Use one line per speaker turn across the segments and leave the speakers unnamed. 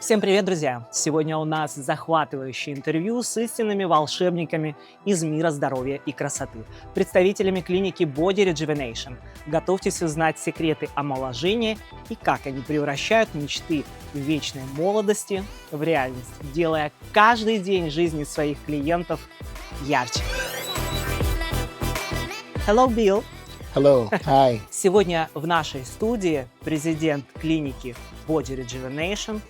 Всем привет, друзья! Сегодня у нас захватывающее интервью с истинными волшебниками из мира здоровья и красоты, представителями клиники Body Rejuvenation. Готовьтесь узнать секреты омоложения и как они превращают мечты вечной молодости в реальность, делая каждый день жизни своих клиентов ярче. Hello, Bill!
Hello, hi.
Сегодня в нашей студии президент клиники Body Rejuvenation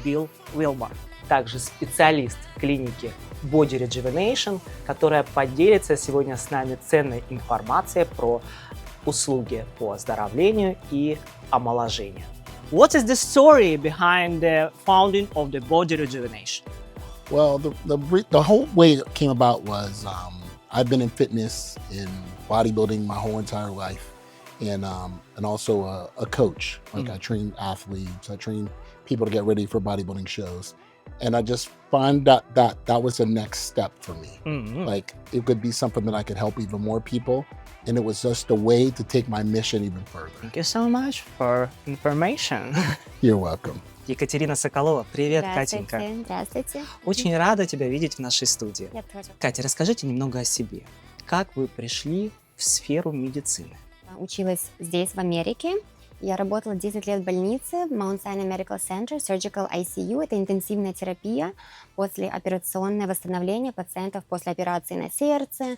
Билл Уилмор, также специалист клиники Body Rejuvenation, которая поделится сегодня с нами ценной информацией про услуги по оздоровлению и омоложению. What is the story behind the founding of the Body Rejuvenation?
Well, the whole way it came about was I've been in fitness in bodybuilding my whole entire life, and also a coach. Like I train athletes, I train people to get ready for bodybuilding shows, and I just find that was the next step for me. Like it could be something that I could help even more people, and it was just a way to take my mission even further.
Thank you so much for information.
You're welcome.
Екатерина Соколова, привет, Катенька.
Здравствуйте.
Очень рада тебя видеть в нашей студии.
Я тоже.
Катя, расскажите немного о себе. Как вы пришли в сферу медицины?
Училась здесь, в Америке. Я работала 10 лет в больнице в Mount Sinai Medical Center, Surgical ICU. Это интенсивная терапия, послеоперационное восстановление пациентов после операции на сердце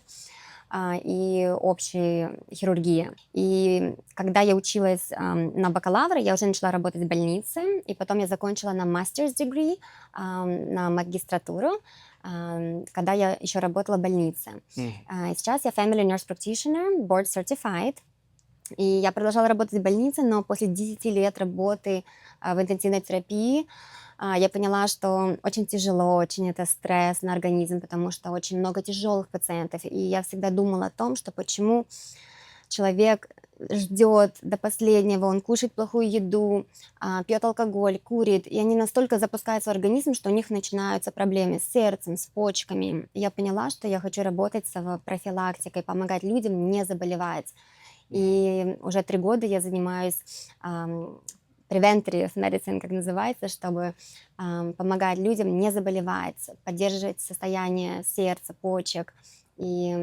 и общей хирургии. И когда я училась на бакалавра, я уже начала работать в больнице, и потом я закончила на master's degree, на магистратуру, когда я еще работала в больнице. Сейчас я family nurse practitioner, board certified. И я продолжала работать в больнице, но после 10 лет работы в интенсивной терапии я поняла, что очень тяжело, очень это стресс на организм, потому что очень много тяжелых пациентов. И я всегда думала о том, что почему человек ждет до последнего, он кушает плохую еду, пьет алкоголь, курит, и они настолько запускают свой организм, что у них начинаются проблемы с сердцем, с почками. И я поняла, что я хочу работать с профилактикой, помогать людям не заболевать. И уже 3 года я занимаюсь preventive medicine, как называется, чтобы помогать людям не заболевать, поддерживать состояние сердца, почек и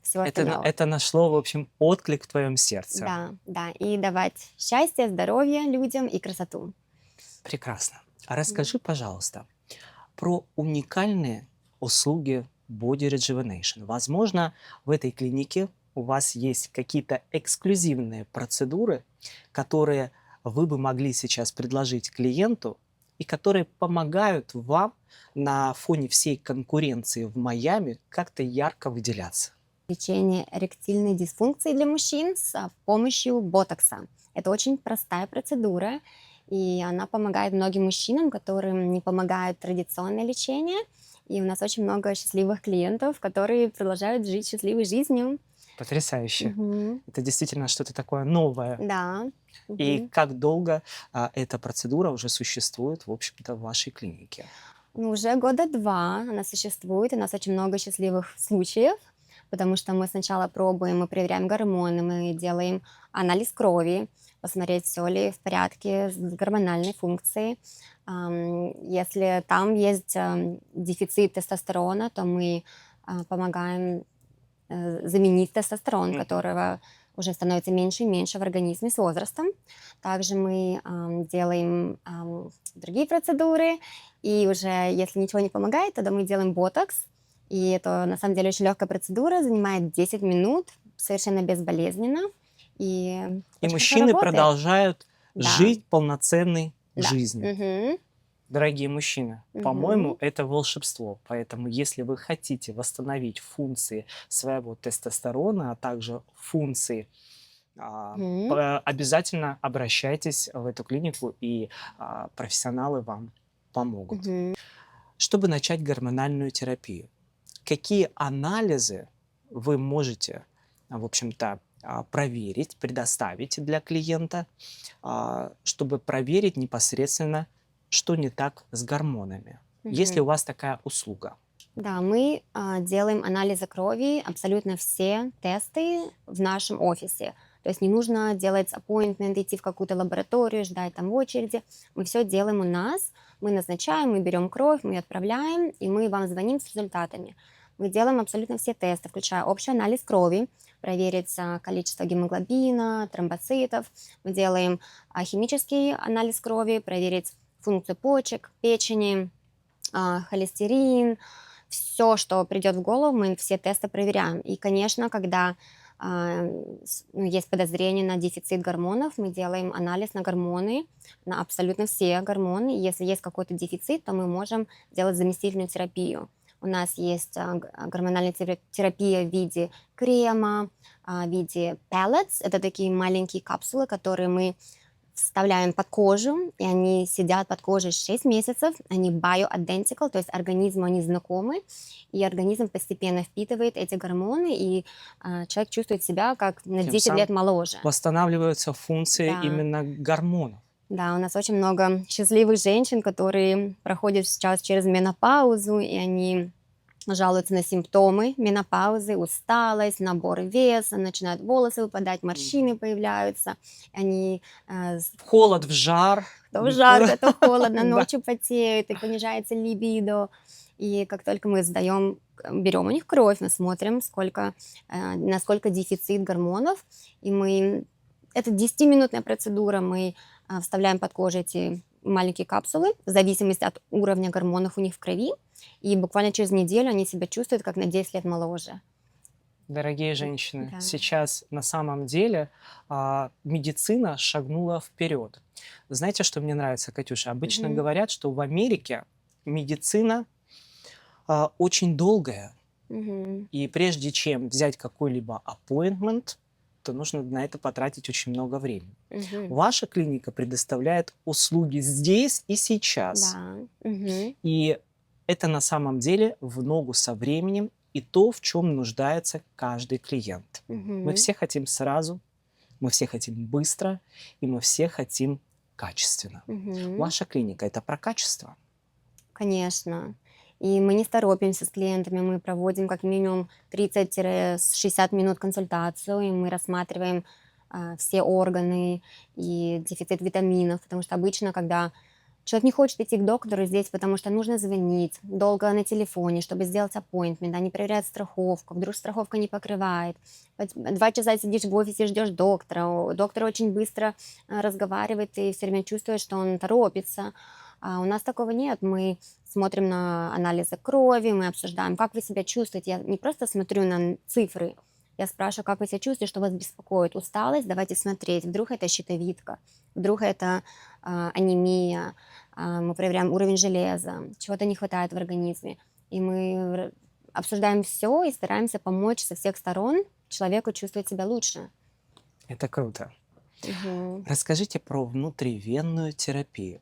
всего остального.
Это нашло, в общем, отклик в твоем сердце.
Да, и давать счастье, здоровье людям и красоту.
Прекрасно. А расскажи, пожалуйста, про уникальные услуги Body Rejuvenation. Возможно, в этой клинике у вас есть какие-то эксклюзивные процедуры, которые вы бы могли сейчас предложить клиенту и которые помогают вам на фоне всей конкуренции в Майами как-то ярко выделяться.
Лечение эректильной дисфункции для мужчин с помощью ботокса. Это очень простая процедура, и она помогает многим мужчинам, которым не помогает традиционное лечение. И у нас очень много счастливых клиентов, которые продолжают жить счастливой жизнью.
Потрясающе. Это действительно что-то такое новое.
Да.
И как долго эта процедура уже существует, в общем-то, в вашей клинике?
Ну, уже 2 года она существует, у нас очень много счастливых случаев, потому что мы сначала пробуем, мы проверяем гормоны, мы делаем анализ крови, посмотреть, все ли в порядке с гормональной функцией. Если там есть дефицит тестостерона, то мы помогаем заменить тестостерон, которого уже становится меньше и меньше в организме с возрастом. Также мы делаем другие процедуры, и уже если ничего не помогает, тогда мы делаем ботокс. И это на самом деле очень легкая процедура, занимает 10 минут, совершенно безболезненно. И
мужчины продолжают
Да.
жить полноценной
Да.
жизнью. Дорогие мужчины, по-моему, это волшебство. Поэтому, если вы хотите восстановить функции своего тестостерона, а также функции, обязательно обращайтесь в эту клинику, и профессионалы вам помогут. Чтобы начать гормональную терапию, какие анализы вы можете, в общем-то, проверить, предоставить для клиента, чтобы проверить непосредственно, что не так с гормонами? Есть ли у вас такая услуга?
Да, мы делаем анализы крови, абсолютно все тесты в нашем офисе. То есть не нужно делать appointment, идти в какую-то лабораторию, ждать там в очереди. Мы все делаем у нас, мы назначаем, мы берем кровь, мы ее отправляем, и мы вам звоним с результатами. Мы делаем абсолютно все тесты, включая общий анализ крови, проверить количество гемоглобина, тромбоцитов. Мы делаем химический анализ крови, проверить функцию почек, печени, холестерин, все, что придет в голову, мы все тесты проверяем. И, конечно, когда есть подозрение на дефицит гормонов, мы делаем анализ на гормоны, на абсолютно все гормоны. И если есть какой-то дефицит, то мы можем делать заместительную терапию. У нас есть гормональная терапия в виде крема, в виде pellets. Это такие маленькие капсулы, которые мы вставляем под кожу, и они сидят под кожей 6 месяцев. Они bioidentical, то есть организму они знакомы, и организм постепенно впитывает эти гормоны, и человек чувствует себя как на
Тем
10 лет моложе.
Восстанавливаются функции
Да.
именно гормонов.
Да, у нас очень много счастливых женщин, которые проходят сейчас через менопаузу, и они жалуются на симптомы менопаузы, усталость, набор веса, начинают волосы выпадать, морщины появляются. Они
В холод, в жар.
то жарко, то холодно,
Да.
ночью потеют, и понижается либидо. И как только мы берем у них кровь, мы смотрим, насколько дефицит гормонов, и это 10-минутная процедура, мы вставляем под кожу эти маленькие капсулы в зависимости от уровня гормонов у них в крови, и буквально через неделю они себя чувствуют как на 10 лет моложе.
Дорогие женщины,
Да.
сейчас на самом деле медицина шагнула вперед. Знаете, что мне нравится, Катюша? Обычно
Мгм.
говорят, что в Америке медицина очень долгая,
Мгм.
и прежде чем взять какой-либо appointment, то нужно на это потратить очень много времени.
Мгм.
Ваша клиника предоставляет услуги здесь и сейчас.
Да. Мгм.
И это на самом деле в ногу со временем и то, в чем нуждается каждый клиент. Мы
Мгм.
все хотим сразу, мы все хотим быстро, и мы все хотим качественно.
Мгм.
Ваша клиника – это про качество.
Конечно. И мы не торопимся с клиентами, мы проводим как минимум 30-60 минут консультацию, и мы рассматриваем все органы и дефицит витаминов, потому что обычно, когда человек не хочет идти к доктору здесь, потому что нужно звонить долго на телефоне, чтобы сделать appointment, они проверяют страховку, вдруг страховка не покрывает. 2 часа сидишь в офисе, ждешь доктора, доктор очень быстро разговаривает, и все время чувствуешь, что он торопится. А у нас такого нет, мы смотрим на анализы крови, мы обсуждаем, как вы себя чувствуете. Я не просто смотрю на цифры, я спрашиваю, как вы себя чувствуете, что вас беспокоит. Усталость? Давайте смотреть. Вдруг это щитовидка, вдруг это анемия. Мы проверяем уровень железа, чего-то не хватает в организме. И мы обсуждаем все и стараемся помочь со всех сторон человеку чувствовать себя лучше.
Это круто.
Мгм.
Расскажите про внутривенную терапию.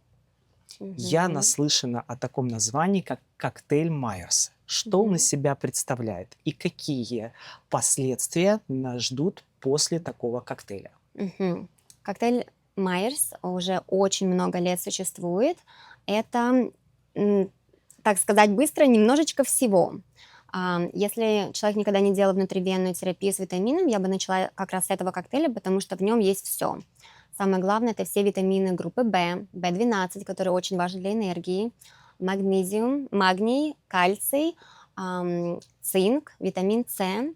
Я
Мгм.
наслышана о таком названии, как коктейль Майерса. Что он
Мгм.
из себя представляет и какие последствия нас ждут после такого коктейля?
Мгм. Коктейль Майерс уже очень много лет существует. Это, так сказать, быстро немножечко всего. Если человек никогда не делал внутривенную терапию с витамином, я бы начала как раз с этого коктейля, потому что в нем есть все. Самое главное, это все витамины группы В, В12, которые очень важны для энергии, магний, кальций, цинк, витамин С.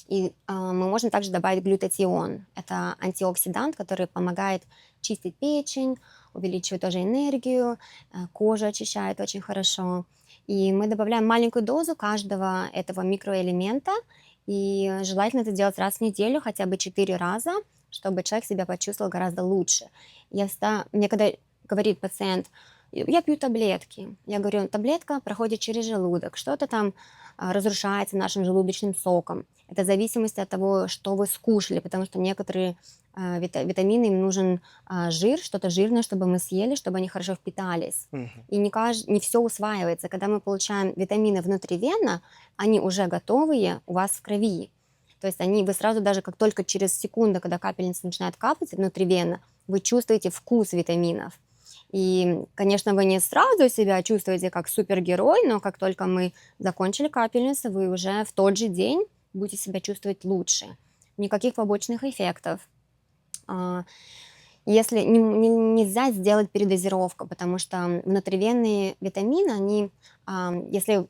И мы можем также добавить глютатион. Это антиоксидант, который помогает чистить печень, увеличивает тоже энергию, кожу очищает очень хорошо. И мы добавляем маленькую дозу каждого этого микроэлемента, и желательно это делать раз в неделю, хотя бы 4 раза, чтобы человек себя почувствовал гораздо лучше. Мне когда говорит пациент, я пью таблетки, я говорю, таблетка проходит через желудок, что-то там разрушается нашим желудочным соком. Это в зависимости от того, что вы скушали, потому что некоторые витамины, им нужен жир, что-то жирное, чтобы мы съели, чтобы они хорошо впитались.
Мгм.
И не все усваивается. Когда мы получаем витамины внутривенно, они уже готовые у вас в крови. То есть вы сразу даже как только через секунду, когда капельница начинает капать внутривенно, вы чувствуете вкус витаминов. И, конечно, вы не сразу себя чувствуете как супергерой, но как только мы закончили капельницу, вы уже в тот же день будете себя чувствовать лучше. Никаких побочных эффектов. Если нельзя сделать передозировку, потому что внутривенные витамины, они, если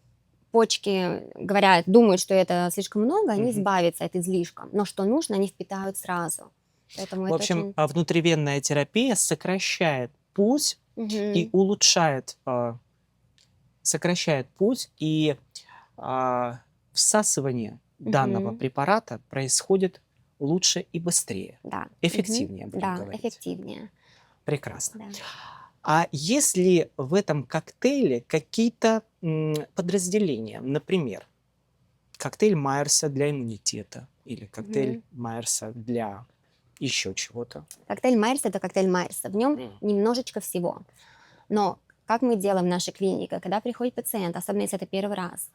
почки говорят, думают, что это слишком много, они
Мгм.
избавятся от излишка. Но что нужно, они впитают сразу. Поэтому
В
это
общем,
очень...
внутривенная терапия сокращает путь и
Мгм.
сокращает путь, и а, всасывание данного
Мгм.
препарата происходит лучше и быстрее,
Да. Мгм.
эффективнее, будем
Да,
говорить.
эффективнее.
Прекрасно.
Да.
А есть ли в этом коктейле какие-то подразделения? Например, коктейль Майерса для иммунитета или коктейль
Мгм.
Майерса для еще чего-то?
Коктейль Майерса — это коктейль Майерса. В нем
М.
немножечко всего. Но как мы делаем в нашей клинике, когда приходит пациент, особенно если это первый раз,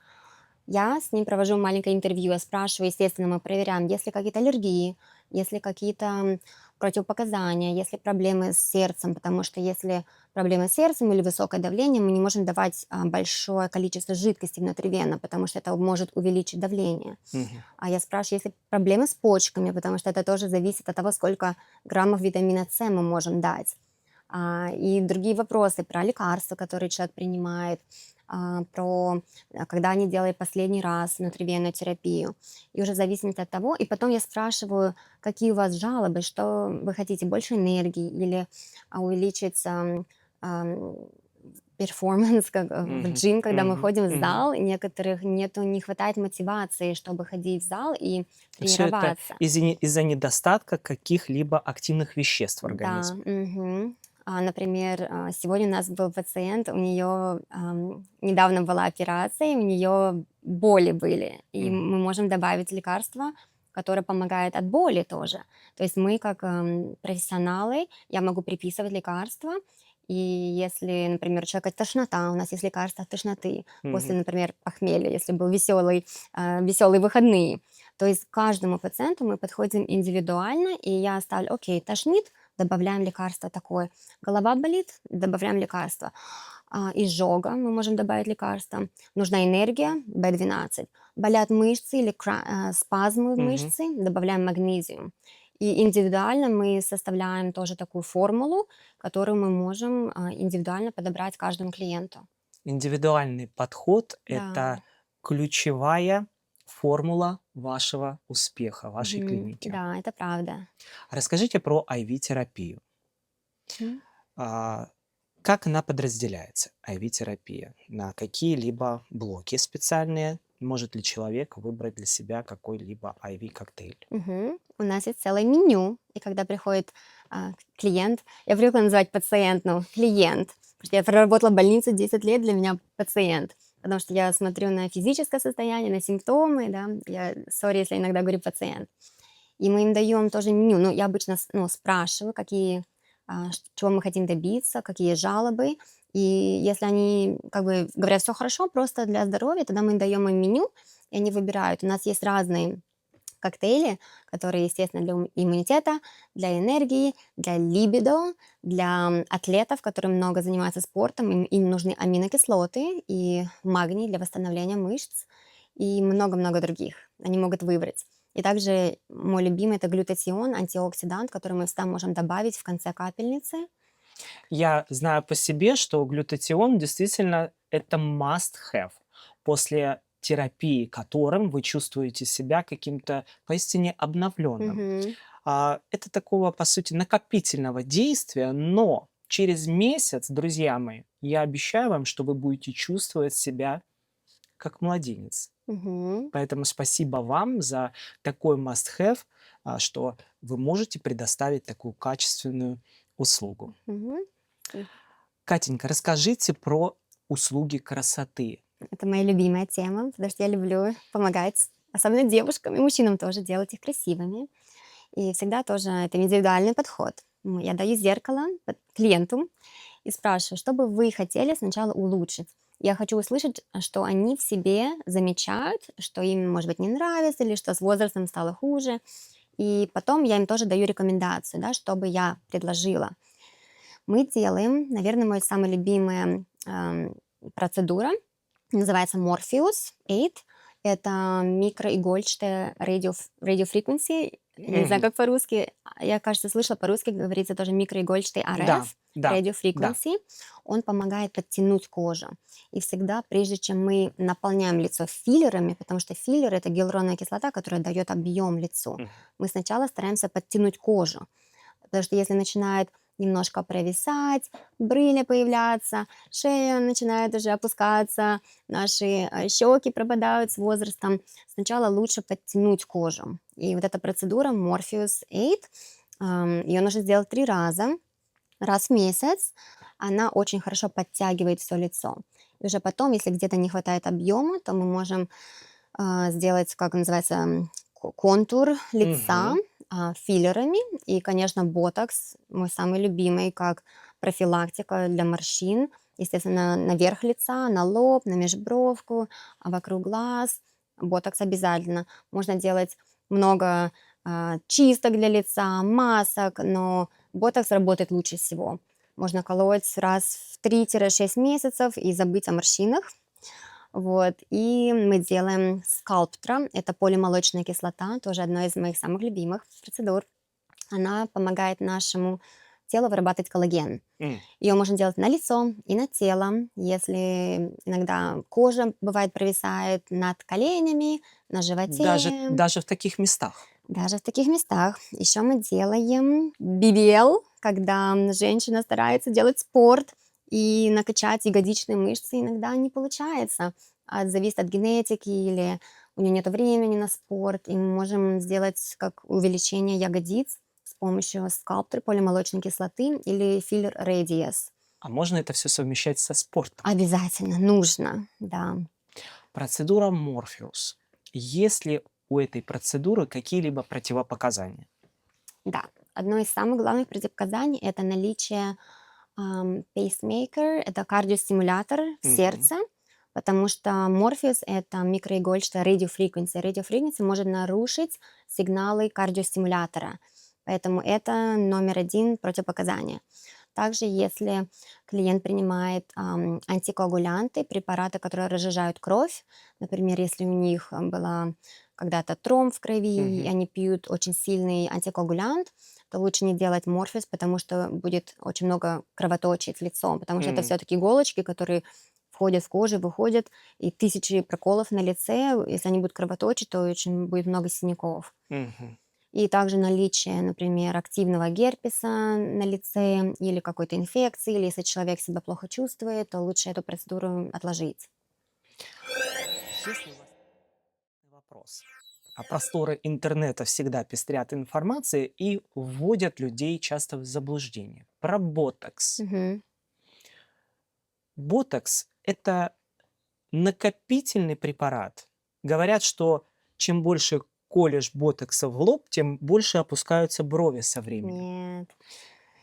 я с ним провожу маленькое интервью, я спрашиваю, естественно, мы проверяем, есть ли какие-то аллергии, есть ли какие-то противопоказания, есть ли проблемы с сердцем, потому что если проблемы с сердцем или высокое давление, мы не можем давать большое количество жидкости внутривенно, потому что это может увеличить давление.
Мгм.
А я спрашиваю, есть ли проблемы с почками, потому что это тоже зависит от того, сколько граммов витамина С мы можем дать. И другие вопросы про лекарства, которые человек принимает, про когда они делали последний раз внутривенную терапию. И уже зависит от того. И потом я спрашиваю, какие у вас жалобы, что вы хотите, больше энергии или увеличить перформанс, как в
Мгм.
джим, когда мы
Мгм.
ходим в
Мгм.
зал, и некоторых не хватает мотивации, чтобы ходить в зал и
Все это
тренироваться.
из-за недостатка каких-либо активных веществ в
Да,
организме.
мгм. Например, сегодня у нас был пациент, у нее недавно была операция, и у нее боли были, и
Мгм.
мы можем добавить лекарство, которое помогает от боли тоже. То есть мы, как профессионалы, я могу приписывать лекарства, и если, например, у человека тошнота, у нас есть лекарство от тошноты, после,
Мгм.
например, похмелья, если был веселые выходные. То есть к каждому пациенту мы подходим индивидуально, и я ставлю, окей, тошнит, добавляем лекарство такое. Голова болит, добавляем лекарство. Изжога, мы можем добавить лекарство. Нужна энергия, B12. Болят мышцы или спазмы в
Мгм.
мышце, добавляем магнезиум. И индивидуально мы составляем тоже такую формулу, которую мы можем индивидуально подобрать каждому клиенту.
Индивидуальный подход —
Да.
это ключевая формула вашего успеха, вашей
Мгм.
клиники.
Да, это правда.
Расскажите про IV-терапию.
Мгм.
А, Как она подразделяется, IV-терапия? На какие-либо блоки специальные? Может ли человек выбрать для себя какой-либо IV-коктейль?
Мгм. У нас есть целое меню, и когда приходит клиент, я привыкла называть пациент, но клиент, потому что я проработала в больнице 10 лет, для меня пациент, потому что я смотрю на физическое состояние, на симптомы, да, сори, если я иногда говорю пациент. И мы им даем тоже меню, но я обычно спрашиваю, чего мы хотим добиться, какие жалобы, и если они как бы говорят, все хорошо, просто для здоровья, тогда мы даем им меню, и они выбирают. У нас есть разные коктейли, которые, естественно, для иммунитета, для энергии, для либидо, для атлетов, которые много занимаются спортом, им нужны аминокислоты и магний для восстановления мышц и много-много других. Они могут выбрать. И также мой любимый — это глютатион, антиоксидант, который мы всегда можем добавить в конце капельницы.
Я знаю по себе, что глютатион действительно это must have, после терапии которым вы чувствуете себя каким-то поистине обновленным.
Мгм.
Это такого, по сути, накопительного действия, но через месяц, друзья мои, я обещаю вам, что вы будете чувствовать себя как младенец.
Мгм.
Поэтому спасибо вам за такой must-have, что вы можете предоставить такую качественную услугу.
Мгм.
Катенька, расскажите про услуги красоты.
Это моя любимая тема, потому что я люблю помогать, особенно девушкам и мужчинам тоже, делать их красивыми. И всегда тоже это индивидуальный подход. Я даю зеркало клиенту и спрашиваю, что бы вы хотели сначала улучшить. Я хочу услышать, что они в себе замечают, что им, может быть, не нравится или что с возрастом стало хуже. И потом я им тоже даю рекомендацию, да, что бы я предложила. Мы делаем, наверное, моя самая любимая процедура, называется Morpheus 8. Это микроигольчатая радиофреквенции Я не знаю,
Мгм.
как по-русски. Я, кажется, слышала, по-русски говорится тоже микроигольчатый
Да,
РФ,
да,
Radio
да.
Frequency. Он помогает подтянуть кожу. И всегда, прежде чем мы наполняем лицо филлерами, потому что филлер — это гиалуроновая кислота, которая дает объем лицу,
Мгм.
мы сначала стараемся подтянуть кожу. Потому что если начинает немножко провисать, брыли появляться, шея начинает уже опускаться, наши щеки пропадают с возрастом, сначала лучше подтянуть кожу. И вот эта процедура Morpheus 8, ее нужно сделать 3 раза, раз в месяц. Она очень хорошо подтягивает все лицо. И уже потом, если где-то не хватает объема, то мы можем сделать, как называется, контур лица
Мгм.
филлерами. И, конечно, ботокс мой самый любимый, как профилактика для морщин. Естественно, наверх лица, на лоб, на межбровку, вокруг глаз. Ботокс обязательно. Можно делать много чисток для лица, масок, но ботокс работает лучше всего. Можно колоть раз в 3-6 месяцев и забыть о морщинах. Вот. И мы делаем скальптра. Это полимолочная кислота, тоже одна из моих самых любимых процедур. Она помогает нашему телу вырабатывать коллаген.
М.
Ее можно делать на лицо и на тело, если иногда кожа бывает провисает над коленями, на
Даже,
животе,
даже в таких местах.
даже в таких местах. Еще мы делаем BBL, когда женщина старается делать спорт и накачать ягодичные мышцы иногда не получается. Зависит от генетики или у нее нет времени на спорт. И мы можем сделать как увеличение ягодиц с помощью скальптора полимолочной кислоты или филлер Radius.
А можно это все совмещать со спортом?
Обязательно, нужно, да.
Процедура Морфеус. Есть ли у этой процедуры какие-либо противопоказания?
Да, одно из самых главных противопоказаний — это наличие пейсмейкер, это кардиостимулятор
Мгм.
сердца, потому что Морфеус — это микроигольчатая радиофреквенция. Радиофреквенция может нарушить сигналы кардиостимулятора, поэтому это номер 1 противопоказание. Также, если клиент принимает антикоагулянты, препараты, которые разжижают кровь, например, если у них была когда-то тромб в крови, и
Мгм.
они пьют очень сильный антикоагулянт, то лучше не делать морфис, потому что будет очень много кровоточить в лицо, потому что это
М.
все-таки иголочки, которые входят в кожу, выходят, и тысячи проколов на лице, если они будут кровоточить, то очень будет много синяков.
Мгм.
И также наличие, например, активного герпеса на лице или какой-то инфекции, или если человек себя плохо чувствует, то лучше эту процедуру отложить.
Если у вас вопрос. А просторы интернета всегда пестрят информацией и вводят людей часто в заблуждение. Про ботокс.
Мгм.
Ботокс — это накопительный препарат. Говорят, что чем больше колешь ботокса в лоб, тем больше опускаются брови со временем.
Нет.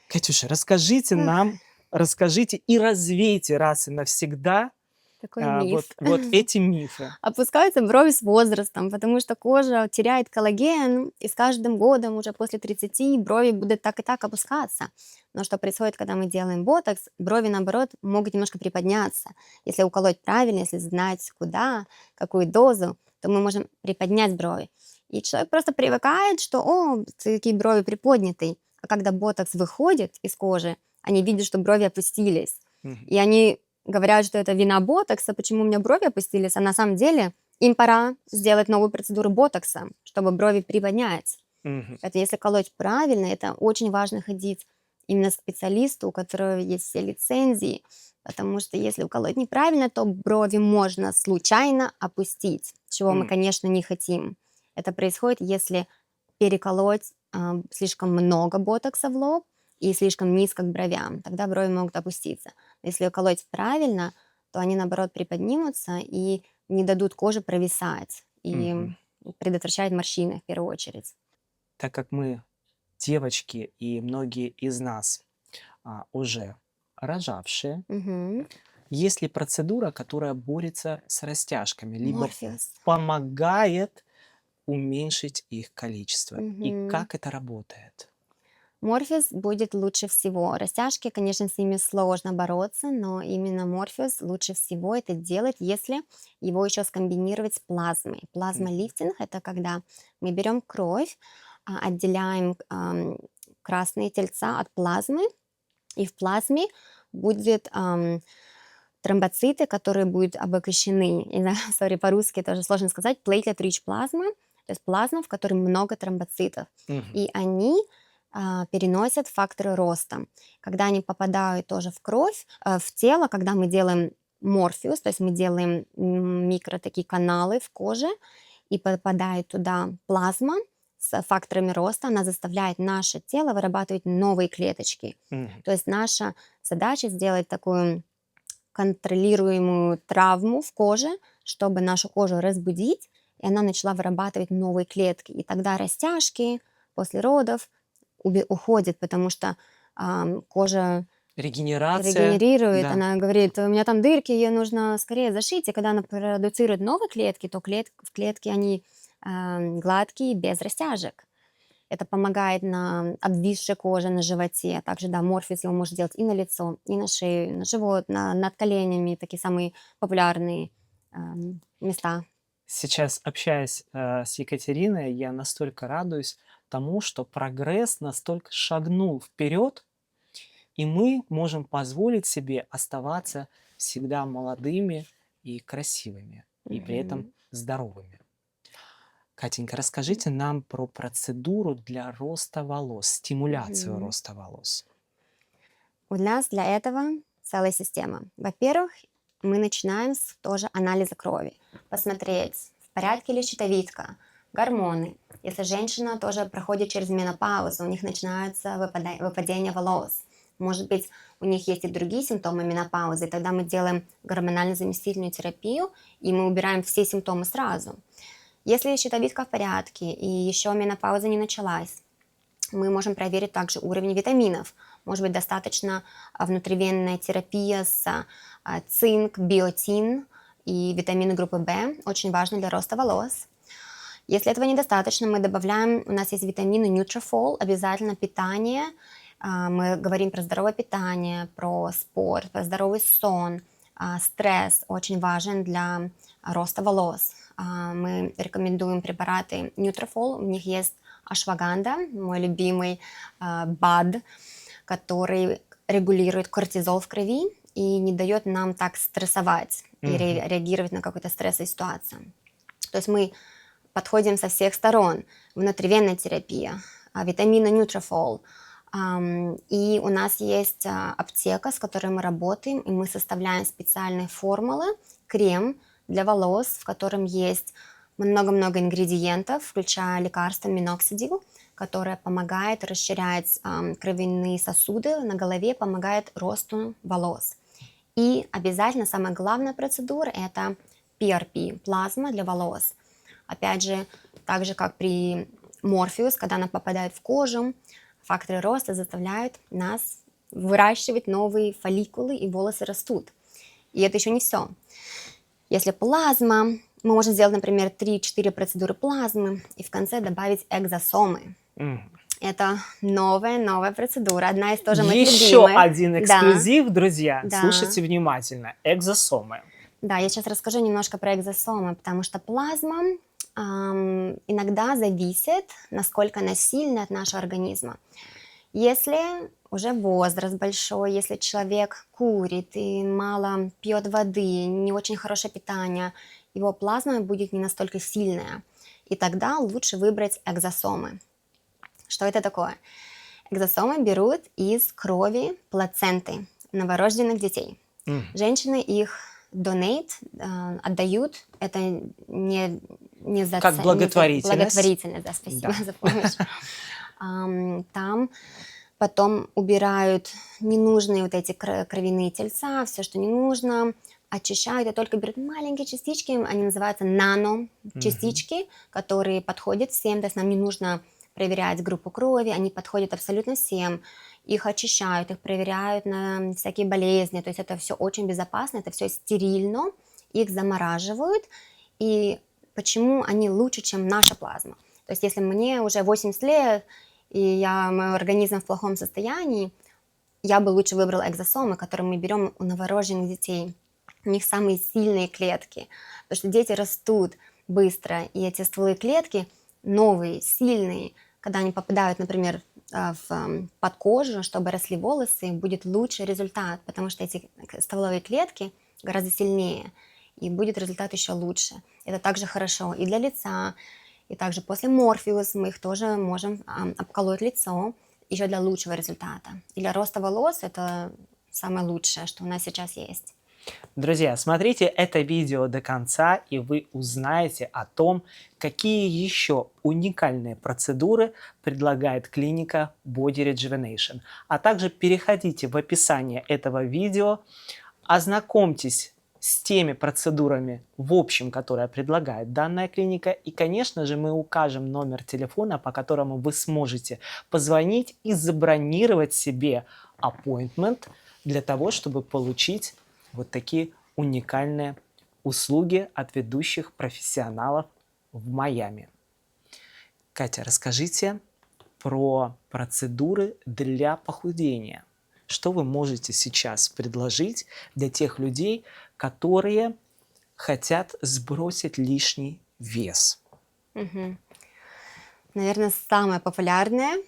Катюша, расскажите нам, расскажите и развейте раз и навсегда
Такой миф.
вот эти мифы.
Опускаются брови с возрастом, потому что кожа теряет коллаген, и с каждым годом уже после 30 брови будут так и так опускаться. Но что происходит, когда мы делаем ботокс, брови, наоборот, могут немножко приподняться. Если уколоть правильно, если знать куда, какую дозу, то мы можем приподнять брови. И человек просто привыкает, что, о, такие брови приподнятые. А когда ботокс выходит из кожи, они видят, что брови опустились.
Мгм.
И они говорят, что это вина ботокса, почему у меня брови опустились, а на самом деле им пора сделать новую процедуру ботокса, чтобы брови приподнять.
Мгм.
Это если колоть правильно, это очень важно ходить именно к специалисту, у которого есть все лицензии, потому что если уколоть неправильно, то брови можно случайно опустить, чего мы,
М.
конечно, не хотим. Это происходит, если переколоть слишком много ботокса в лоб и слишком низко к бровям, тогда брови могут опуститься. Если уколоть правильно, то они, наоборот, приподнимутся и не дадут коже провисать и
Мгм.
предотвращают морщины в первую очередь.
Так как мы девочки и многие из нас уже рожавшие,
Мгм.
есть ли процедура, которая борется с растяжками, либо
Морфеус.
помогает уменьшить их количество? И
Мгм.
как это работает?
Морфеус будет лучше всего. Растяжки, конечно, с ними сложно бороться, но именно Морфеус лучше всего это делать, если его еще скомбинировать с плазмой.
Мгм.
Плазмолифтинг — это когда мы берем кровь, отделяем красные тельца от плазмы, и в плазме будет тромбоциты, которые будут обогащены, сори, по-русски тоже сложно сказать, platelet-rich plasma, то есть плазма, в которой много тромбоцитов.
Мгм.
И они переносят факторы роста. Когда они попадают тоже в кровь, в тело, когда мы делаем морфеус, то есть мы делаем микро такие каналы в коже, и попадает туда плазма с факторами роста, она заставляет наше тело вырабатывать новые клеточки.
Мгм.
То есть наша задача сделать такую контролируемую травму в коже, чтобы нашу кожу разбудить, и она начала вырабатывать новые клетки. И тогда растяжки после родов уходят, потому что кожа
Регенерация.
регенерирует,
Да.
она говорит, у меня там дырки, ее нужно скорее зашить, и когда она продуцирует новые клетки, то в клетки они гладкие, без растяжек. Это помогает на обвисшей коже, на животе. Также, да, морфеус его можно делать и на лицо, и на шею, на живот, над коленями, такие самые популярные места.
Сейчас, общаясь с Екатериной, я настолько радуюсь тому, что прогресс настолько шагнул вперед, и мы можем позволить себе оставаться всегда молодыми и красивыми, и при этом
Мгм.
здоровыми. Катенька, расскажите нам про процедуру для роста волос, стимуляцию
Мгм.
роста волос.
У нас для этого целая система. Во-первых, мы начинаем с тоже анализа крови. Посмотреть, в порядке ли щитовидка, гормоны. Если женщина тоже проходит через менопаузу, у них начинается выпадение волос. Может быть, у них есть и другие симптомы менопаузы, и тогда мы делаем гормонально-заместительную терапию, и мы убираем все симптомы сразу. Если щитовидка в порядке, и еще менопауза не началась, мы можем проверить также уровень витаминов. Может быть, достаточно внутривенная терапия с цинк, биотин и витамины группы В. Очень важно для роста волос. Если этого недостаточно, мы добавляем, у нас есть витамины Nutrafol, обязательно питание. Мы говорим про здоровое питание, про спорт, про здоровый сон. Стресс очень важен для роста волос. Мы рекомендуем препараты Nutrafol, у них есть ашваганда, мой любимый БАД, который регулирует кортизол в крови и не дает нам так стрессовать и
Мгм.
реагировать на какую-то стрессовую ситуацию. То есть мы подходим со всех сторон. Внутривенная терапия, витамины Nutrafol. И у нас есть аптека, с которой мы работаем, и мы составляем специальные формулы, крем для волос, в котором есть много-много ингредиентов, включая лекарство миноксидил, которое помогает расширять кровяные сосуды на голове, помогает росту волос. И обязательно самая главная процедура – это PRP, плазма для волос. Опять же, так же, как при морфеус, когда она попадает в кожу, факторы роста заставляют нас выращивать новые фолликулы, и волосы растут. И это еще не все. Если плазма, мы можем сделать, например, 3-4 процедуры плазмы и в конце добавить экзосомы.
Мгм.
Это новая процедура, одна из тоже моих
Еще
любимых.
один
Да,
эксклюзив, друзья.
да.
Слушайте внимательно. Экзосомы.
Да, я сейчас расскажу немножко про экзосомы, потому что плазма иногда зависит, насколько она сильная от нашего организма. Если уже возраст большой, если человек курит и мало пьет воды, не очень хорошее питание, его плазма будет не настолько сильная. И тогда лучше выбрать экзосомы. Что это такое? Экзосомы берут из крови плаценты новорожденных детей.
Мгм.
Женщины их отдают, это не за
Как благотворительность.
благотворительность, да, спасибо
Да.
за помощь. Там потом убирают ненужные вот эти кровяные тельца, все, что не нужно, очищают и только берут маленькие частички, они называются нано-частички, которые подходят всем, то есть нам не нужно проверять группу крови, они подходят абсолютно всем, их очищают, их проверяют на всякие болезни, то есть это все очень безопасно, это все стерильно, их замораживают, и почему они лучше, чем наша плазма? То есть если мне уже 80 лет, и мой организм в плохом состоянии, я бы лучше выбрала экзосомы, которые мы берем у новорожденных детей. У них самые сильные клетки, потому что дети растут быстро, и эти стволовые клетки новые, сильные, когда они попадают, например, под кожу, чтобы росли волосы, будет лучший результат, потому что эти стволовые клетки гораздо сильнее, и будет результат еще лучше. Это также хорошо и для лица, и также после Морфеус мы их тоже можем обколоть лицо еще для лучшего результата. И для роста волос это самое лучшее, что у нас сейчас есть.
Друзья, смотрите это видео до конца, и вы узнаете о том, какие еще уникальные процедуры предлагает клиника Body Rejuvenation. А также переходите в описание этого видео, ознакомьтесь с теми процедурами в общем, которые предлагает данная клиника. И, конечно же, мы укажем номер телефона, по которому вы сможете позвонить и забронировать себе appointment для того, чтобы получить вот такие уникальные услуги от ведущих профессионалов в Майами. Катя, расскажите про процедуры для похудения. Что вы можете сейчас предложить для тех людей, которые хотят сбросить лишний вес?
Мгм. Наверное, самая популярная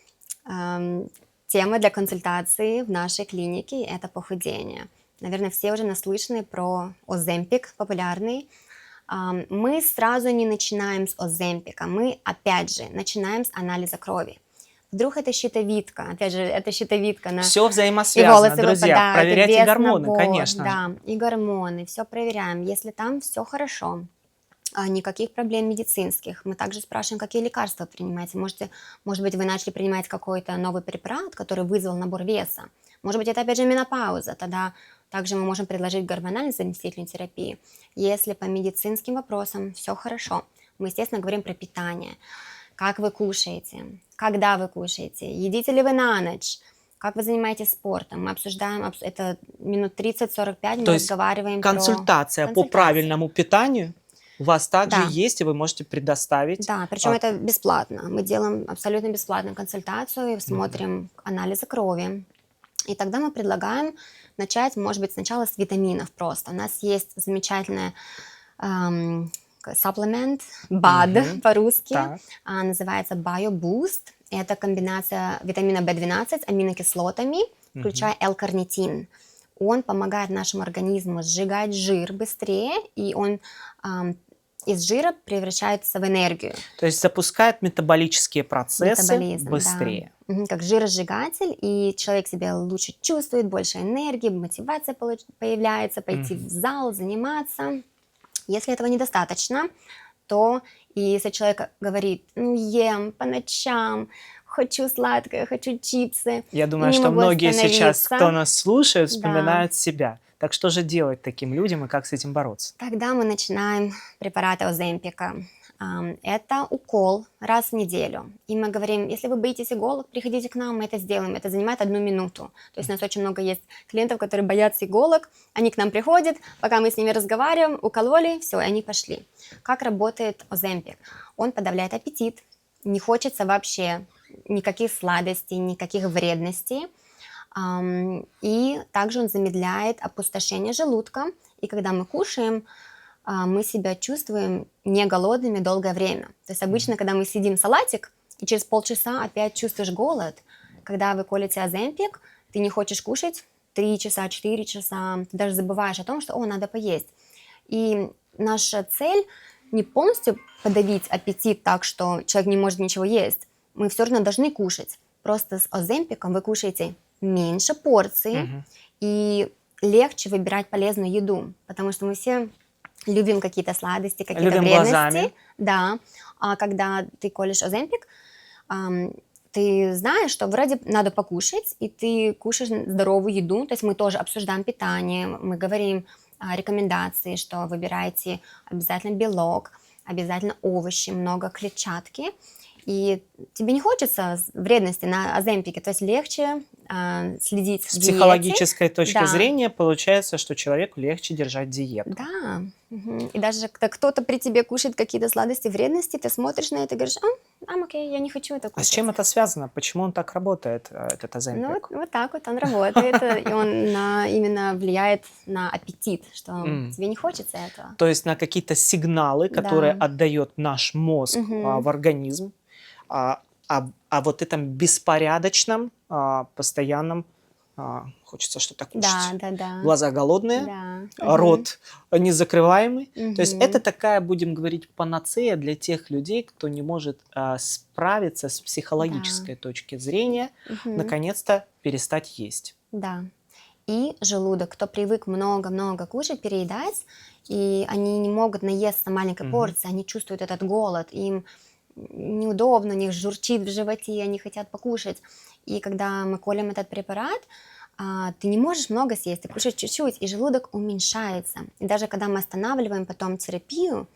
тема для консультации в нашей клинике – это похудение. Наверное, все уже наслышаны про Оземпик, популярный. Мы сразу не начинаем с Оземпика, мы, опять же, начинаем с анализа крови. Вдруг это щитовидка, опять же, это щитовидка на...
Все
И
взаимосвязано,
волосы
друзья.
выпадают, и
Проверяйте
вес
гормоны,
набор,
конечно же.
да, и гормоны, все проверяем. Если там все хорошо, никаких проблем медицинских, мы также спрашиваем, какие лекарства принимаете. Может быть, вы начали принимать какой-то новый препарат, который вызвал набор веса. Может быть, это опять же менопауза, тогда также мы можем предложить гормональную заместительную терапию. Если по медицинским вопросам все хорошо, мы, естественно, говорим про питание. Как вы кушаете, когда вы кушаете, едите ли вы на ночь, как вы занимаетесь спортом. Мы обсуждаем это минут 30-45, мы
То есть
разговариваем
консультация по
консультации.
правильному питанию у вас также
Да.
есть, и вы можете предоставить.
Да, причем
А,
это бесплатно. Мы делаем абсолютно бесплатную консультацию, смотрим анализы крови. И тогда мы предлагаем начать, может быть, сначала с витаминов просто. У нас есть замечательный supplement, БАД по-русски,
так.
называется BioBoost. Это комбинация витамина В12 с аминокислотами, включая L-карнитин. Он помогает нашему организму сжигать жир быстрее, и он из жира превращается в энергию.
То есть запускает метаболические процессы
Метаболизм, да.
быстрее.
Как жиросжигатель, и человек себя лучше чувствует, больше энергии, мотивация появляется, пойти в зал, заниматься. Если этого недостаточно, то и если человек говорит, ну ем по ночам, хочу сладкое, хочу чипсы,
Я думаю,
не
что
могу
многие сейчас,
остановиться,
кто нас слушает,
да.
вспоминают себя. Так что же делать таким людям и как с этим бороться?
Тогда мы начинаем препараты Оземпика. Это укол раз в неделю. И мы говорим, если вы боитесь иголок, приходите к нам, мы это сделаем. Это занимает 1 минуту. То есть у нас очень много есть клиентов, которые боятся иголок. Они к нам приходят, пока мы с ними разговариваем, укололи, все, и они пошли. Как работает Оземпик? Он подавляет аппетит. Не хочется вообще никаких сладостей, никаких вредностей. И также он замедляет опустошение желудка. И когда мы кушаем, мы себя чувствуем не голодными долгое время. То есть обычно, когда мы съедим салатик, и через полчаса опять чувствуешь голод, когда вы колите Оземпик, ты не хочешь кушать 3 часа, 4 часа, ты даже забываешь о том, что надо поесть. И наша цель не полностью подавить аппетит так, что человек не может ничего есть. Мы все равно должны кушать. Просто с Оземпиком вы кушаете меньше порций и легче выбирать полезную еду, потому что мы все любим какие-то сладости, какие-то
Любим
вредности.
глазами.
Да. А когда ты колешь Оземпик, ты знаешь, что вроде надо покушать, и ты кушаешь здоровую еду. То есть мы тоже обсуждаем питание, мы говорим рекомендации, что выбирайте обязательно белок, обязательно овощи, много клетчатки. И тебе не хочется вредности на Оземпике, то есть легче следить
С
в диете.
психологической точки
Да.
зрения получается, что человеку легче держать диету.
Да. И даже когда кто-то при тебе кушает какие-то сладости, вредности, ты смотришь на это и говоришь, окей, я не хочу это
А
кушать.
с чем это связано? Почему он так работает, этот
Ну,
Оземпик?
вот так вот он работает, и он именно влияет на аппетит, что тебе не хочется этого.
То есть на какие-то сигналы, которые
Да.
отдает наш мозг в организм, о вот этом беспорядочном, постоянном, хочется что-то кушать.
Да.
Глаза голодные,
Да.
рот незакрываемый. То есть это
Мгм.
такая, будем говорить, панацея для тех людей, кто не может справиться с психологической точки зрения,
Мгм.
наконец-то перестать есть.
Да. И желудок, кто привык много-много кушать, переедать, и они не могут наесться маленькой
Мгм.
порции, они чувствуют этот голод, им неудобно, у них журчит в животе, они хотят покушать. И когда мы колем этот препарат, ты не можешь много съесть, ты кушаешь чуть-чуть, и желудок уменьшается. И даже когда мы останавливаем потом терапию,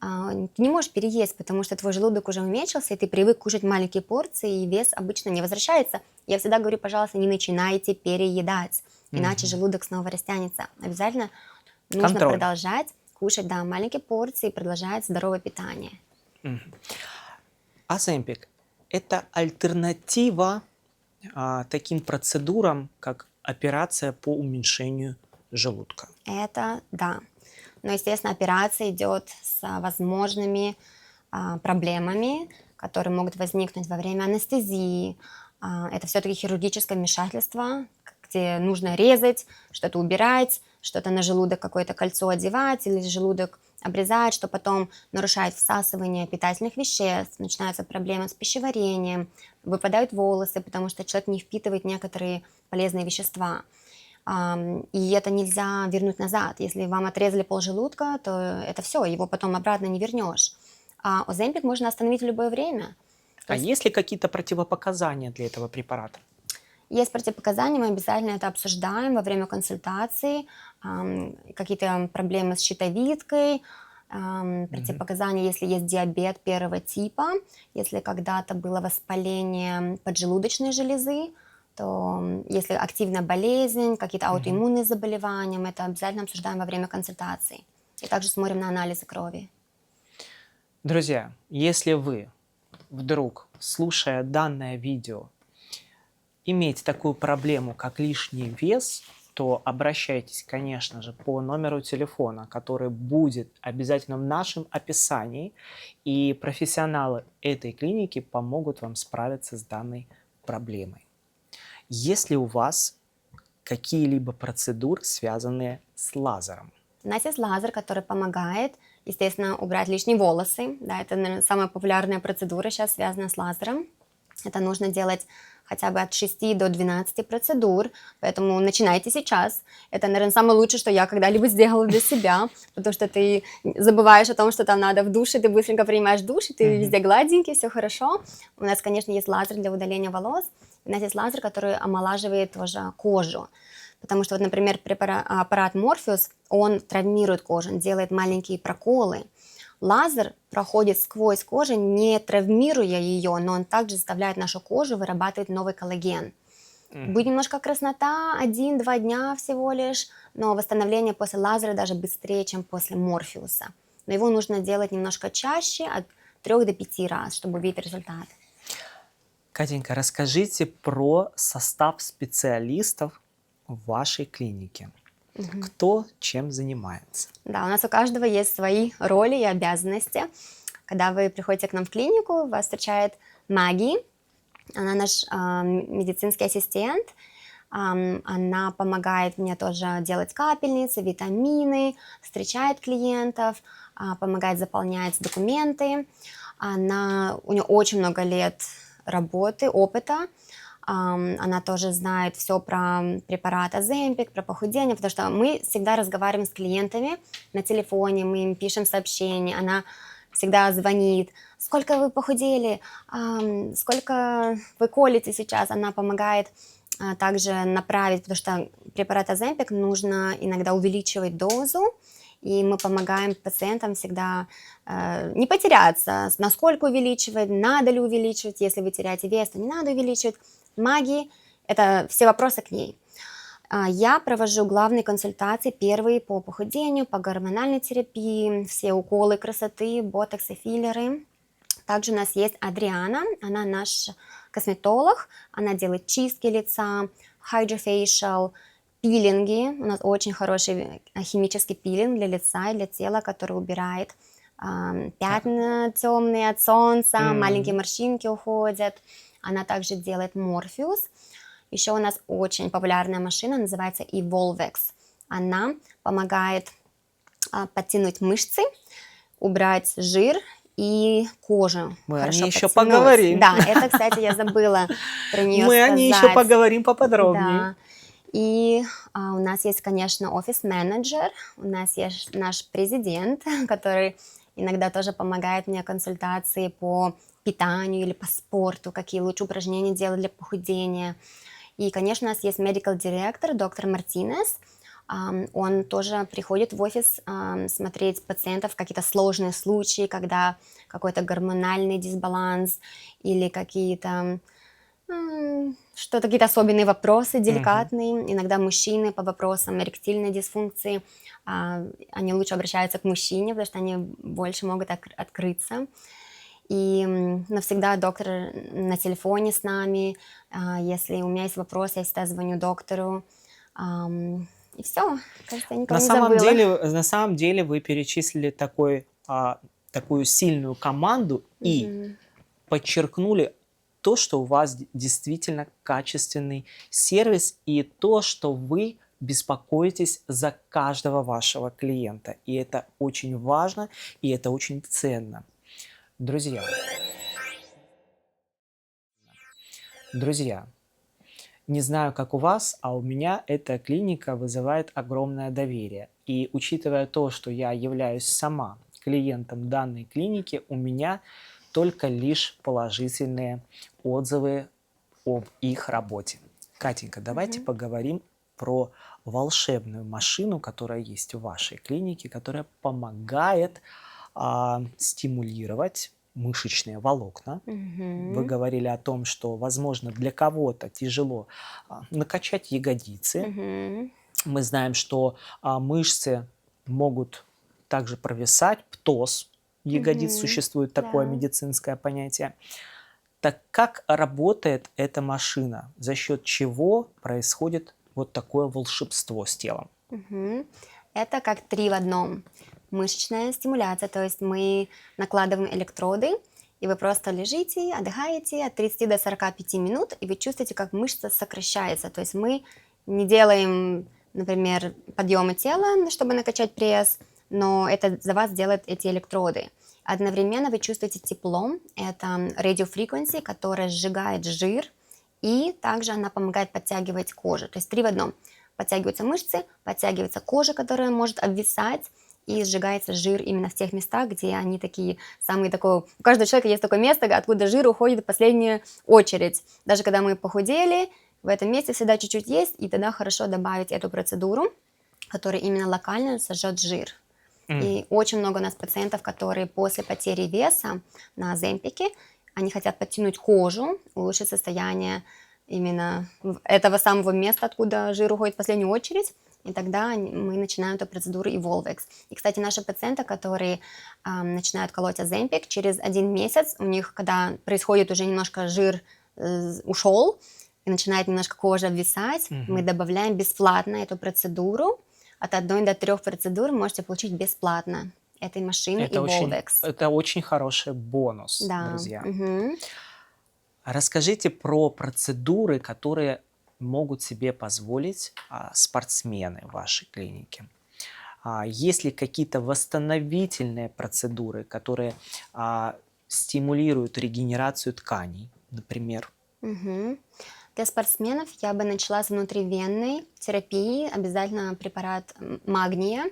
ты не можешь переесть, потому что твой желудок уже уменьшился, и ты привык кушать маленькие порции, и вес обычно не возвращается. Я всегда говорю, пожалуйста, не начинайте переедать, иначе
Мгм.
желудок снова растянется. Обязательно нужно
Контроль.
продолжать кушать, да, маленькие порции, продолжать здоровое питание.
Мгм. Оземпик– это альтернатива таким процедурам, как операция по уменьшению желудка.
Это да. Но, естественно, операция идет с возможными проблемами, которые могут возникнуть во время анестезии. Это все-таки хирургическое вмешательство, где нужно резать, что-то убирать, что-то на желудок какое-то кольцо одевать или желудок обрезать, что потом нарушает всасывание питательных веществ, начинаются проблемы с пищеварением, выпадают волосы, потому что человек не впитывает некоторые полезные вещества. И это нельзя вернуть назад. Если вам отрезали полжелудка, то это все, его потом обратно не вернешь. А Оземпик можно остановить в любое время. То
А
есть
есть ли какие-то противопоказания для этого препарата?
есть противопоказания, мы обязательно это обсуждаем во время консультации. Какие-то проблемы с щитовидкой, противопоказания, если есть диабет первого типа, если когда-то было воспаление поджелудочной железы, то если активная болезнь, какие-то
Мгм.
аутоиммунные заболевания, мы это обязательно обсуждаем во время консультации. И также смотрим на анализы крови.
Друзья, если вы вдруг, слушая данное видео, имеете такую проблему, как лишний вес, то обращайтесь, конечно же, по номеру телефона, который будет обязательно в нашем описании, и профессионалы этой клиники помогут вам справиться с данной проблемой. Есть ли у вас какие-либо процедуры, связанные с лазером?
У нас есть лазер, который помогает, естественно, убрать лишние волосы. Да, это, наверное, самая популярная процедура сейчас связана с лазером. Это нужно делать хотя бы от 6 до 12 процедур, поэтому начинайте сейчас. Это, наверное, самое лучшее, что я когда-либо сделала для себя, потому что ты забываешь о том, что там надо в душе, ты быстренько принимаешь душ, и ты
Мгм.
везде гладенький, все хорошо. У нас, конечно, есть лазер для удаления волос, у нас есть лазер, который омолаживает тоже кожу. Потому что, вот, например, аппарат Morpheus, он травмирует кожу, он делает маленькие проколы. Лазер проходит сквозь кожу, не травмируя ее, но он также заставляет нашу кожу вырабатывать новый коллаген. Будет немножко краснота, 1-2 дня всего лишь, но восстановление после лазера даже быстрее, чем после Морфеуса. Но его нужно делать немножко чаще, от 3 до 5 раз, чтобы увидеть результат.
Катенька, расскажите про состав специалистов в вашей клинике. Кто чем занимается?
Да, у нас у каждого есть свои роли и обязанности. Когда вы приходите к нам в клинику, вас встречает Маги, она наш медицинский ассистент. Она помогает мне тоже делать капельницы, витамины, встречает клиентов, помогает заполнять документы. У нее очень много лет работы, опыта. Она тоже знает все про препарат Оземпик, про похудение, потому что мы всегда разговариваем с клиентами на телефоне, мы им пишем сообщения, она всегда звонит, сколько вы похудели, сколько вы колите сейчас, она помогает также направить, потому что препарат Оземпик нужно иногда увеличивать дозу, и мы помогаем пациентам всегда не потеряться, насколько увеличивать, надо ли увеличивать, если вы теряете вес, то не надо увеличивать. Маги, это все вопросы к ней. Я провожу главные консультации, первые по похудению, по гормональной терапии, все уколы красоты, ботоксы, филлеры. Также у нас есть Адриана, она наш косметолог, она делает чистки лица, hydrofacial, пилинги. У нас очень хороший химический пилинг для лица и для тела, который убирает пятна темные от солнца, маленькие морщинки уходят. Она также делает Morpheus. Еще у нас очень популярная машина, называется Evolvex. Она помогает подтянуть мышцы, убрать жир и кожу.
Мы о
хорошо
ней еще
подтянуть.
поговорим.
Да, это, кстати, я забыла про нее
Мы
сказать.
о ней еще поговорим поподробнее.
Да. И у нас есть, конечно, офис-менеджер, у нас есть наш президент, который иногда тоже помогает мне консультации по питанию или по спорту, какие лучше упражнения делать для похудения. И, конечно, у нас есть medical директор, доктор Мартинес. Он тоже приходит в офис смотреть пациентов, какие-то сложные случаи, когда какой-то гормональный дисбаланс или какие-то какие-то особенные вопросы деликатные. Иногда мужчины по вопросам эректильной дисфункции, они лучше обращаются к мужчине, потому что они больше могут открыться. И навсегда доктор на телефоне с нами. Если у меня есть вопрос, я всегда звоню доктору. И все, кажется, я никого не забыла.
На самом деле вы перечислили такую сильную команду и
Мгм.
подчеркнули то, что у вас действительно качественный сервис и то, что вы беспокоитесь за каждого вашего клиента. И это очень важно, и это очень ценно. Друзья, не знаю, как у вас, а у меня эта клиника вызывает огромное доверие. И учитывая то, что я являюсь сама клиентом данной клиники, у меня только лишь положительные отзывы об их работе. Катенька, давайте поговорим про волшебную машину, которая есть в вашей клинике, которая помогает стимулировать мышечные волокна. Вы говорили о том, что, возможно, для кого-то тяжело накачать ягодицы.
Мгм.
Мы знаем, что мышцы могут также провисать, птоз ягодиц,
Мгм.
существует такое
Да.
медицинское понятие. Так как работает эта машина? За счет чего происходит вот такое волшебство с телом?
Мгм. Это как 3 в одном. Мышечная стимуляция, то есть мы накладываем электроды, и вы просто лежите, отдыхаете от 30 до 45 минут, и вы чувствуете, как мышца сокращается. То есть мы не делаем, например, подъемы тела, чтобы накачать пресс, но это за вас делают эти электроды. Одновременно вы чувствуете тепло, это радиофреквенции, которая сжигает жир, и также она помогает подтягивать кожу. То есть 3 в одном. Подтягиваются мышцы, подтягивается кожа, которая может обвисать, и сжигается жир именно в тех местах, где они такие самые такое... У каждого человека есть такое место, откуда жир уходит в последнюю очередь. Даже когда мы похудели, в этом месте всегда чуть-чуть есть, и тогда хорошо добавить эту процедуру, которая именно локально сожжет жир. И очень много у нас пациентов, которые после потери веса на Оземпике, они хотят подтянуть кожу, улучшить состояние именно этого самого места, откуда жир уходит в последнюю очередь. И тогда мы начинаем эту процедуру Evolvex. И, кстати, наши пациенты, которые начинают колоть Оземпик, через 1 месяц у них, когда происходит уже немножко жир ушел, и начинает немножко кожа обвисать, мы добавляем бесплатно эту процедуру. От 1 до 3 процедур можете получить бесплатно этой машины Evolvex.
Это очень хороший бонус,
Да.
друзья.
Мгм.
Расскажите про процедуры, которые могут себе позволить спортсмены в вашей клинике. Есть ли какие-то восстановительные процедуры, которые стимулируют регенерацию тканей, например?
Мгм. Для спортсменов я бы начала с внутривенной терапии, обязательно препарат магния,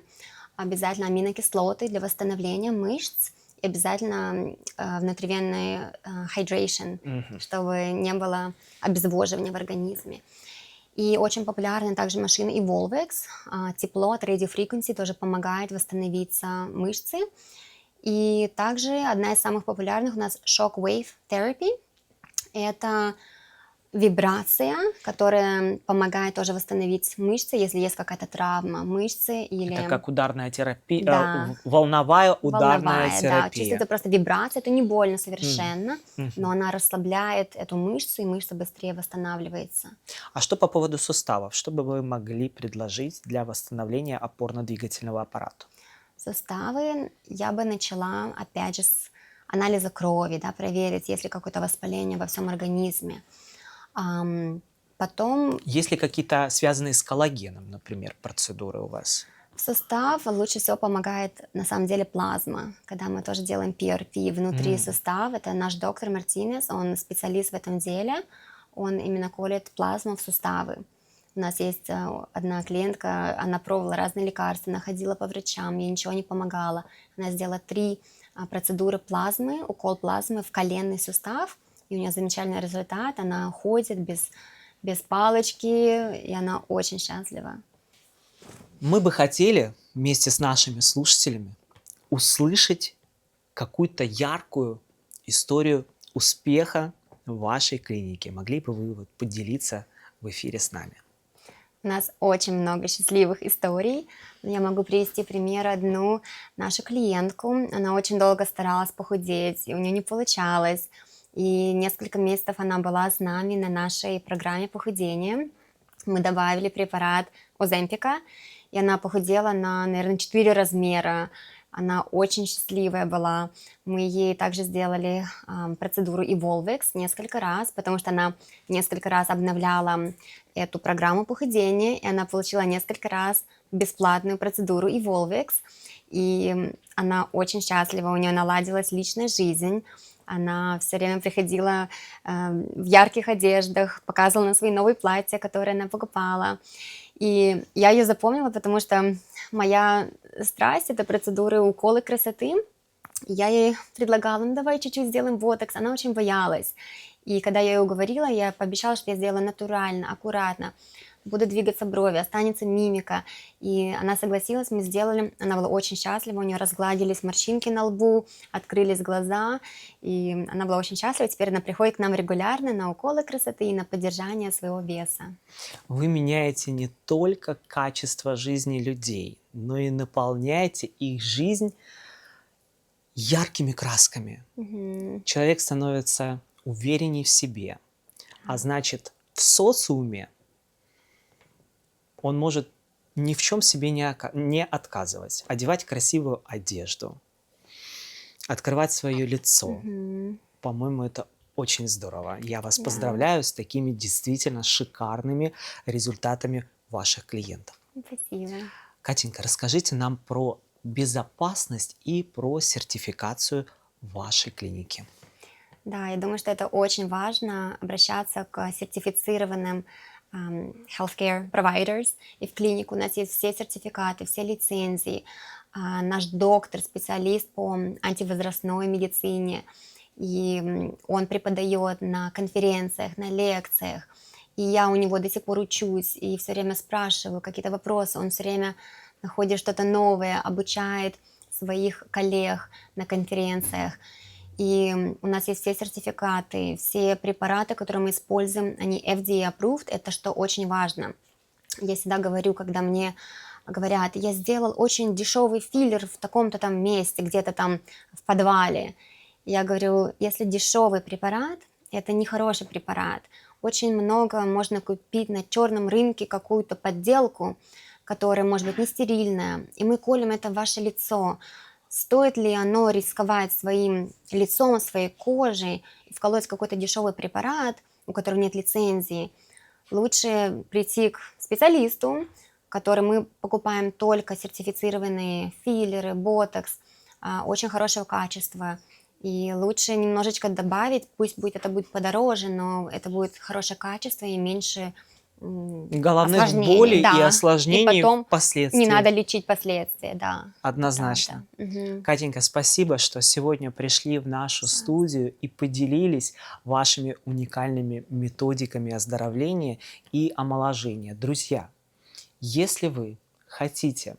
обязательно аминокислоты для восстановления мышц, и обязательно внутривенный hydration, чтобы не было обезвоживания в организме. И очень популярна также машина Evolvex. Тепло от радиофреквенции тоже помогает восстановиться мышцы. И также одна из самых популярных у нас Shockwave Therapy. Это вибрация, которая помогает тоже восстановить мышцы, если есть какая-то травма мышцы или...
Это как ударная терапия,
Да.
волновая ударная
Да,
терапия.
чувствуется просто вибрация, это не больно совершенно, но она расслабляет эту мышцу, и мышца быстрее восстанавливается.
А что по поводу суставов? Что бы вы могли предложить для восстановления опорно-двигательного аппарата?
Суставы я бы начала, опять же, с анализа крови, да, проверить, есть ли какое-то воспаление во всем организме. Потом
Есть ли какие-то связанные с коллагеном, например, процедуры у вас?
в сустав лучше всего помогает на самом деле плазма, когда мы тоже делаем PRP внутри
М.
сустава. Это наш доктор Мартинес, он специалист в этом деле, он именно колет плазму в суставы. У нас есть одна клиентка, она пробовала разные лекарства, она ходила по врачам, ей ничего не помогало. Она сделала 3 процедуры плазмы, укол плазмы в коленный сустав, и у нее замечательный результат. Она ходит без палочки, и она очень счастлива.
Мы бы хотели вместе с нашими слушателями услышать какую-то яркую историю успеха в вашей клинике. Могли бы вы вот поделиться в эфире с нами?
У нас очень много счастливых историй. Я могу привести пример одну нашу клиентку. Она очень долго старалась похудеть, и у нее не получалось. И несколько месяцев она была с нами на нашей программе похудения. Мы добавили препарат Оземпика, и она похудела на, наверное, 4 размера. Она очень счастливая была. Мы ей также сделали процедуру Evolvix несколько раз, потому что она несколько раз обновляла эту программу похудения, и она получила несколько раз бесплатную процедуру Evolvix. И она очень счастлива, у нее наладилась личная жизнь. Она все время приходила в ярких одеждах, показывала нам свои новые платья, которые она покупала. И я ее запомнила, потому что моя страсть — это процедуры уколы красоты. Я ей предлагала, ну давай чуть-чуть сделаем ботокс. Она очень боялась. И когда я ее уговорила, я пообещала, что я сделаю натурально, аккуратно. Буду двигаться брови, останется мимика. И она согласилась, мы сделали. Она была очень счастлива, у нее разгладились морщинки на лбу, открылись глаза. И она была очень счастлива. Теперь она приходит к нам регулярно на уколы красоты и на поддержание своего веса.
Вы меняете не только качество жизни людей, но и наполняете их жизнь яркими красками.
Мгм.
Человек становится уверенней в себе, а значит, в социуме он может ни в чем себе не отказывать. Одевать красивую одежду, открывать свое лицо.
Мгм.
По-моему, это очень здорово. Я вас
Да.
поздравляю с такими действительно шикарными результатами ваших клиентов.
Спасибо.
Катенька, расскажите нам про безопасность и про сертификацию вашей клиники.
Да, я думаю, что это очень важно обращаться к сертифицированным healthcare providers. И в клинику у нас есть все сертификаты, все лицензии. Наш доктор, специалист по антивозрастной медицине. И он преподает на конференциях, на лекциях. И я у него до сих пор учусь и все время спрашиваю какие-то вопросы. Он все время находит что-то новое, обучает своих коллег на конференциях. И у нас есть все сертификаты, все препараты, которые мы используем, они FDA approved, это что очень важно. Я всегда говорю, когда мне говорят, я сделал очень дешевый филлер в таком-то там месте, где-то там в подвале. Я говорю, если дешевый препарат, это не хороший препарат. Очень много можно купить на черном рынке какую-то подделку, которая может быть не стерильная, и мы колем это в ваше лицо. Стоит ли оно рисковать своим лицом, своей кожей и вколоть какой-то дешевый препарат, у которого нет лицензии? Лучше прийти к специалисту, который мы покупаем только сертифицированные филлеры, ботокс, очень хорошего качества. И лучше немножечко добавить, пусть будет, это будет подороже, но это будет хорошее качество и меньше
Головных
осложнений,
болей и
да. И
осложнений
потом
впоследствии.
не надо лечить последствия, да.
Однозначно.
Правда. Мгм.
Катенька, спасибо, что сегодня пришли в нашу студию и поделились вашими уникальными методиками оздоровления и омоложения. Друзья, если вы хотите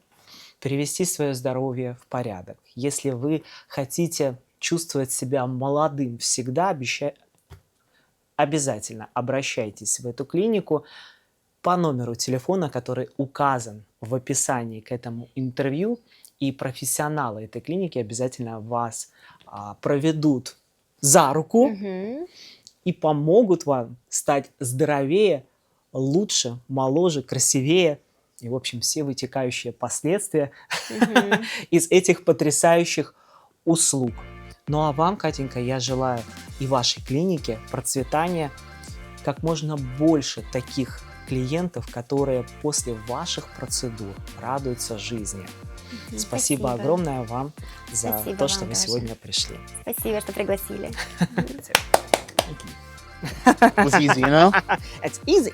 привести свое здоровье в порядок, если вы хотите чувствовать себя молодым всегда, обязательно обращайтесь в эту клинику по номеру телефона, который указан в описании к этому интервью, и профессионалы этой клиники обязательно вас проведут за руку
Мгм.
и помогут вам стать здоровее, лучше, моложе, красивее и, в общем, все вытекающие последствия
Мгм.
из этих потрясающих услуг. Ну а вам, Катенька, я желаю и вашей клинике процветания, как можно больше таких клиентов, которые после ваших процедур радуются жизни.
Мгм.
Спасибо огромное вам за
Спасибо
то, что
вам
вы
тоже.
сегодня пришли.
Спасибо, что пригласили.
It was easy, you know?
It's easy.